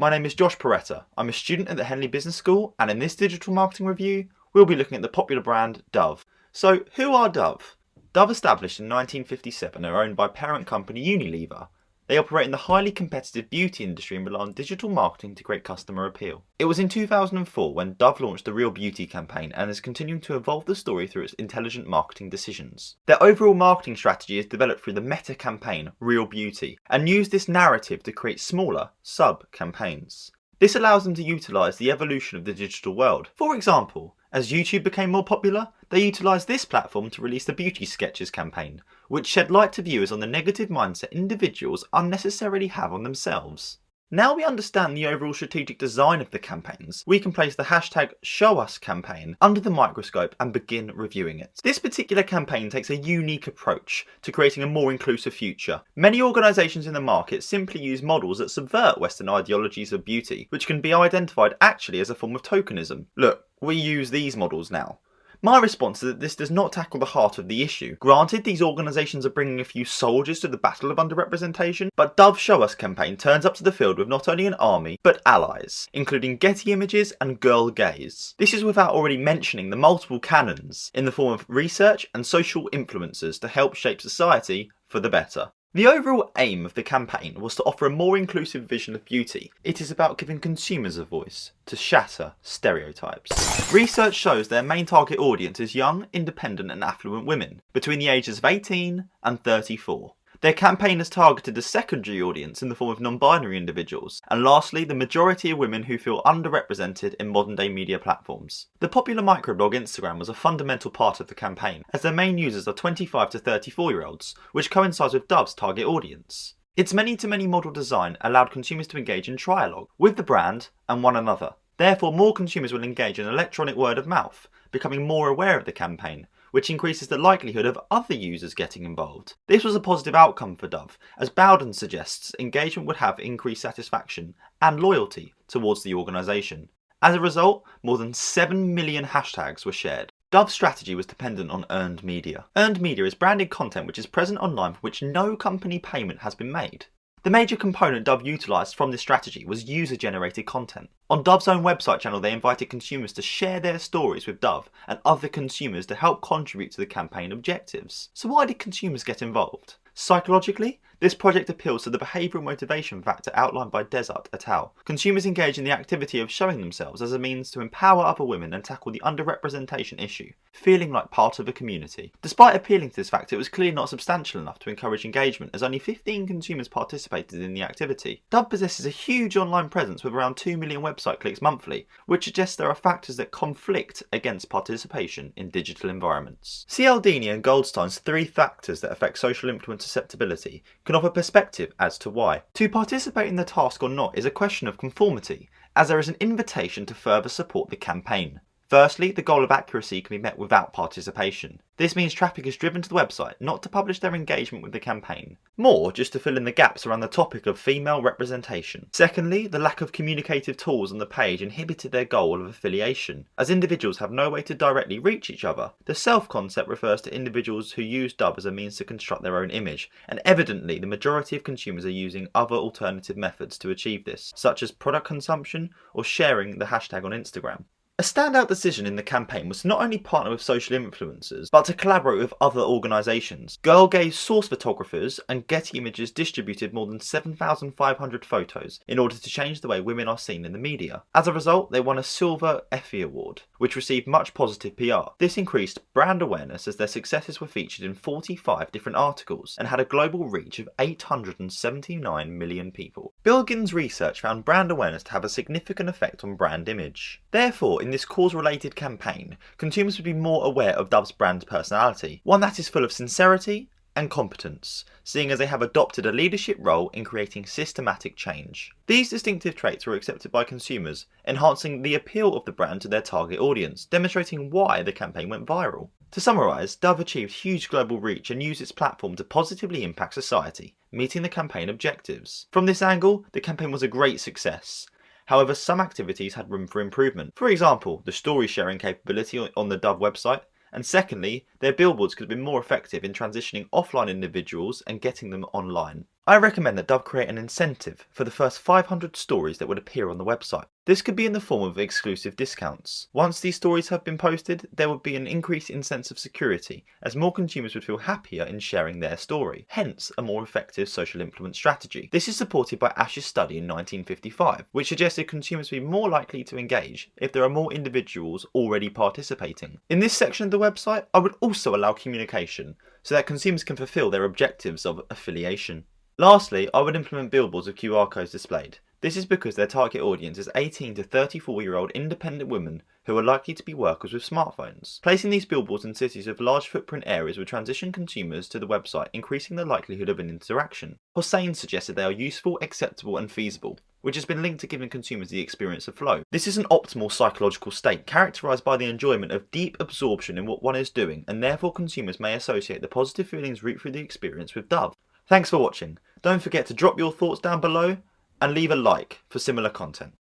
My name is Josh Peretta. I'm a student at the Henley Business School, and in this digital marketing review, we'll be looking at the popular brand Dove. So, who are Dove? Dove, established in 1957, are owned by parent company Unilever. They operate in the highly competitive beauty industry and rely on digital marketing to create customer appeal. It was in 2004 when Dove launched the Real Beauty campaign and is continuing to evolve the story through its intelligent marketing decisions. Their overall marketing strategy is developed through the meta campaign Real Beauty and use this narrative to create smaller sub-campaigns. This allows them to utilise the evolution of the digital world. For example, as YouTube became more popular, they utilised this platform to release the Beauty Sketches campaign, which shed light to viewers on the negative mindset individuals unnecessarily have on themselves. Now we understand the overall strategic design of the campaigns, we can place the hashtag #ShowUsCampaign under the microscope and begin reviewing it. This particular campaign takes a unique approach to creating a more inclusive future. Many organisations in the market simply use models that subvert Western ideologies of beauty, which can be identified actually as a form of tokenism. Look, we use these models now. My response is that this does not tackle the heart of the issue. Granted, these organisations are bringing a few soldiers to the battle of underrepresentation, but Dove Show Us campaign turns up to the field with not only an army, but allies, including Getty Images and Girl Gaze. This is without already mentioning the multiple canons in the form of research and social influencers to help shape society for the better. The overall aim of the campaign was to offer a more inclusive vision of beauty. It is about giving consumers a voice, to shatter stereotypes. Research shows their main target audience is young, independent and affluent women, between the ages of 18 and 34. Their campaign has targeted a secondary audience in the form of non-binary individuals, and lastly, the majority of women who feel underrepresented in modern-day media platforms. The popular microblog Instagram was a fundamental part of the campaign, as their main users are 25 to 34-year-olds, which coincides with Dove's target audience. Its many-to-many model design allowed consumers to engage in trialogue with the brand and one another. Therefore, more consumers will engage in electronic word of mouth, becoming more aware of the campaign, which increases the likelihood of other users getting involved. This was a positive outcome for Dove, as Bowden suggests engagement would have increased satisfaction and loyalty towards the organisation. As a result, more than 7 million hashtags were shared. Dove's strategy was dependent on earned media. Earned media is branded content which is present online for which no company payment has been made. The major component Dove utilised from this strategy was user-generated content. On Dove's own website channel, they invited consumers to share their stories with Dove and other consumers to help contribute to the campaign objectives. So why did consumers get involved? Psychologically, this project appeals to the behavioural motivation factor outlined by Desart et al. Consumers engage in the activity of showing themselves as a means to empower other women and tackle the underrepresentation issue, feeling like part of a community. Despite appealing to this factor, it was clearly not substantial enough to encourage engagement, as only 15 consumers participated in the activity. Dove possesses a huge online presence with around 2 million website clicks monthly, which suggests there are factors that conflict against participation in digital environments. Cialdini and Goldstein's 3 factors that affect social influence susceptibility can offer perspective as to why. To participate in the task or not is a question of conformity, as there is an invitation to further support the campaign. Firstly, the goal of accuracy can be met without participation. This means traffic is driven to the website, not to publish their engagement with the campaign. More just to fill in the gaps around the topic of female representation. Secondly, the lack of communicative tools on the page inhibited their goal of affiliation, as individuals have no way to directly reach each other. The self concept refers to individuals who use Dove as a means to construct their own image, and evidently the majority of consumers are using other alternative methods to achieve this, such as product consumption or sharing the hashtag on Instagram. A standout decision in the campaign was to not only partner with social influencers, but to collaborate with other organisations. Girl Gaze source photographers and Getty Images distributed more than 7,500 photos in order to change the way women are seen in the media. As a result, they won a Silver Effie Award, which received much positive PR. This increased brand awareness as their successes were featured in 45 different articles and had a global reach of 879 million people. Bilgin's research found brand awareness to have a significant effect on brand image. Therefore, in this cause-related campaign, consumers would be more aware of Dove's brand personality, one that is full of sincerity and competence, seeing as they have adopted a leadership role in creating systematic change. These distinctive traits were accepted by consumers, enhancing the appeal of the brand to their target audience, demonstrating why the campaign went viral. To summarise, Dove achieved huge global reach and used its platform to positively impact society, meeting the campaign objectives. From this angle, the campaign was a great success. However, some activities had room for improvement. For example, the story sharing capability on the Dove website, and secondly, their billboards could have been more effective in transitioning offline individuals and getting them online. I recommend that Dove create an incentive for the first 500 stories that would appear on the website. This could be in the form of exclusive discounts. Once these stories have been posted, there would be an increase in sense of security, as more consumers would feel happier in sharing their story, hence a more effective social influence strategy. This is supported by Ash's study in 1955, which suggested consumers would be more likely to engage if there are more individuals already participating. In this section of the website, I would also allow communication, so that consumers can fulfill their objectives of affiliation. Lastly, I would implement billboards with QR codes displayed. This is because their target audience is 18 to 34-year-old independent women who are likely to be workers with smartphones. Placing these billboards in cities with large footprint areas would transition consumers to the website, increasing the likelihood of an interaction. Hossein suggested they are useful, acceptable and feasible, which has been linked to giving consumers the experience of flow. This is an optimal psychological state characterised by the enjoyment of deep absorption in what one is doing, and therefore consumers may associate the positive feelings root through the experience with Dove. Thanks for watching. Don't forget to drop your thoughts down below and leave a like for similar content.